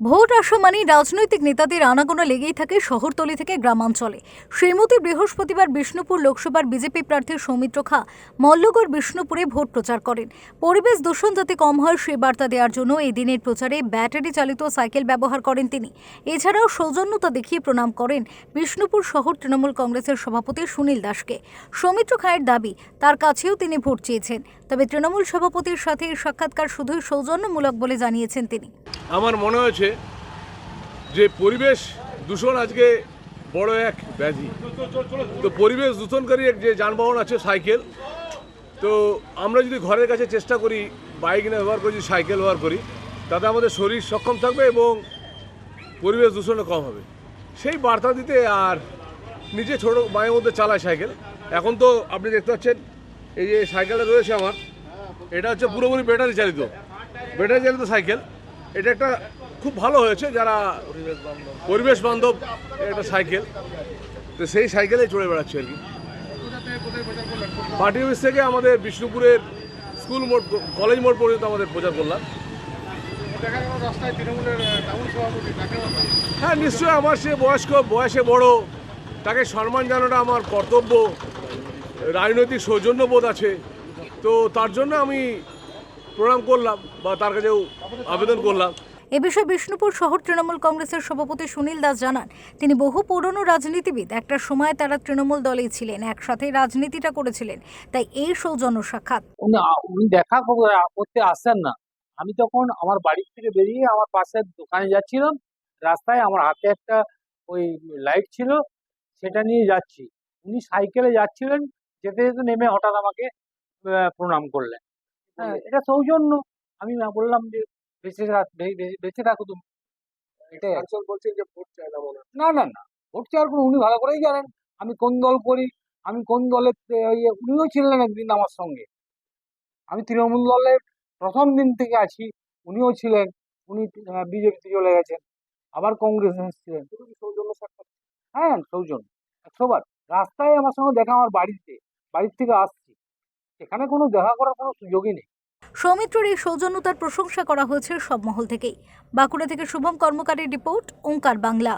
Vote আসা মানেই রাজনৈতিক নেতাদের আনাগোনা লেগেই থাকে শহরতলি থেকে গ্রামাঞ্চলে। সেই মতো বৃহস্পতিবার বিষ্ণুপুর লোকসভার বিজেপি প্রার্থী সৌমিত্র খা মল্লগড় বিষ্ণুপুরে ভোট প্রচার করেন। পরিবেশ দূষণ যাতে কম হয় সে বার্তা দেওয়ার জন্য এই দিনের প্রচারে ব্যাটারি চালিত সাইকেল ব্যবহার করেন তিনি। এছাড়াও সৌজন্যতা দেখিয়ে প্রণাম করেন বিষ্ণুপুর শহর তৃণমূল কংগ্রেসের সভাপতি সুনীল দাসকে। সৌমিত্র খায়ের দাবি, তার কাছেও তিনি ভোট চেয়েছেন, তবে তৃণমূল সভাপতির সাথে এই সাক্ষাৎকার শুধুই সৌজন্যমূলক বলে জানিয়েছেন তিনি। আমার মনে হয়েছে যে পরিবেশ দূষণ আজকে বড় এক ব্যাধি। তো পরিবেশ দূষণকারী যে যানবাহন আছে সাইকেল, তো আমরা যদি ঘরের কাছে চেষ্টা করি বাইক না ব্যবহার করি, সাইকেল ব্যবহার করি, তাতে আমাদের শরীর সক্ষম থাকবে এবং পরিবেশ দূষণও কম হবে। সেই বার্তা দিতে আর নিজে ছোটো মায়ের মধ্যে চালায় সাইকেল। এখন তো আপনি দেখতে পাচ্ছেন এই যে সাইকেলটা রয়েছে আমার, এটা হচ্ছে পুরোপুরি ব্যাটারি চালিত সাইকেল। এটা একটা খুব ভালো হয়েছে, যারা পরিবেশ বান্ধব একটা সাইকেল, তো সেই সাইকেলে চড়ে বেড়াচ্ছে আর কি। পার্টি অফিস থেকে আমাদের বিষ্ণুপুরের স্কুল মোড়, কলেজ মোড় পর্যন্ত আমাদের প্রচার করলাম। হ্যাঁ, নিশ্চয়ই আমার সে বয়সে বড়, তাকে সম্মান জানানোটা আমার কর্তব্য। রাজনৈতিক সৌজন্যবোধ আছে, তো তার জন্য আমি প্রণাম করলাম বা তার কাছেও আবেদন করলাম। এ বিষয়ে বিষ্ণুপুর শহর তৃণমূল কংগ্রেসের সভাপতি সুনীল দাস জানান, তিনি বহু পুরনো রাজনীতিবিদ, একটা সময় তারা তৃণমূল দলেই ছিলেন, একসাথে রাজনীতিটা করেছিলেন, তাই এই সৌজন্য সাক্ষাৎ। উনি দেখা করতে আসছেন না। আমি তখন আমার বাড়ি থেকে বেরিয়ে আমার পাশের দোকানে যাচ্ছিলাম, রাস্তায় আমার হাতে একটা ওই লাইট ছিল, সেটা নিয়ে যাচ্ছি। উনি সাইকেলে যাচ্ছিলেন, যেতে যেতে নেমে হঠাৎ আমাকে প্রণাম করলেন। হ্যাঁ, এটা সৌজন্য। আমি বললাম যে বেঁচে থাকো তুমি, এটাই। বলছেন যে ভোট চাই না মনে হয়। না না না, ভোট চাওয়ার কোনো, উনি ভালো করেই জানেন আমি কোন দল করি, আমি কোন দলের উনিও ছিলেন একদিন আমার সঙ্গে। আমি তৃণমূল দলের প্রথম দিন থেকে আছি, উনিও ছিলেন। উনি বিজেপিতে চলে গেছেন, আবার কংগ্রেস এসেছিলেন। হ্যাঁ, সৌজন্য 100 বার। রাস্তায় আমার সঙ্গে দেখা, আমার বাড়ির থেকে আসছি, এখানে কোনো দেখা করার কোনো সুযোগই নেই। সৌমিত্রর এই সৌজন্যতার প্রশংসা করা হয়েছে সব মহল থেকেই। বাঁকুড়া থেকে শুভম কর্মকারের রিপোর্ট, ওঙ্কার বাংলা।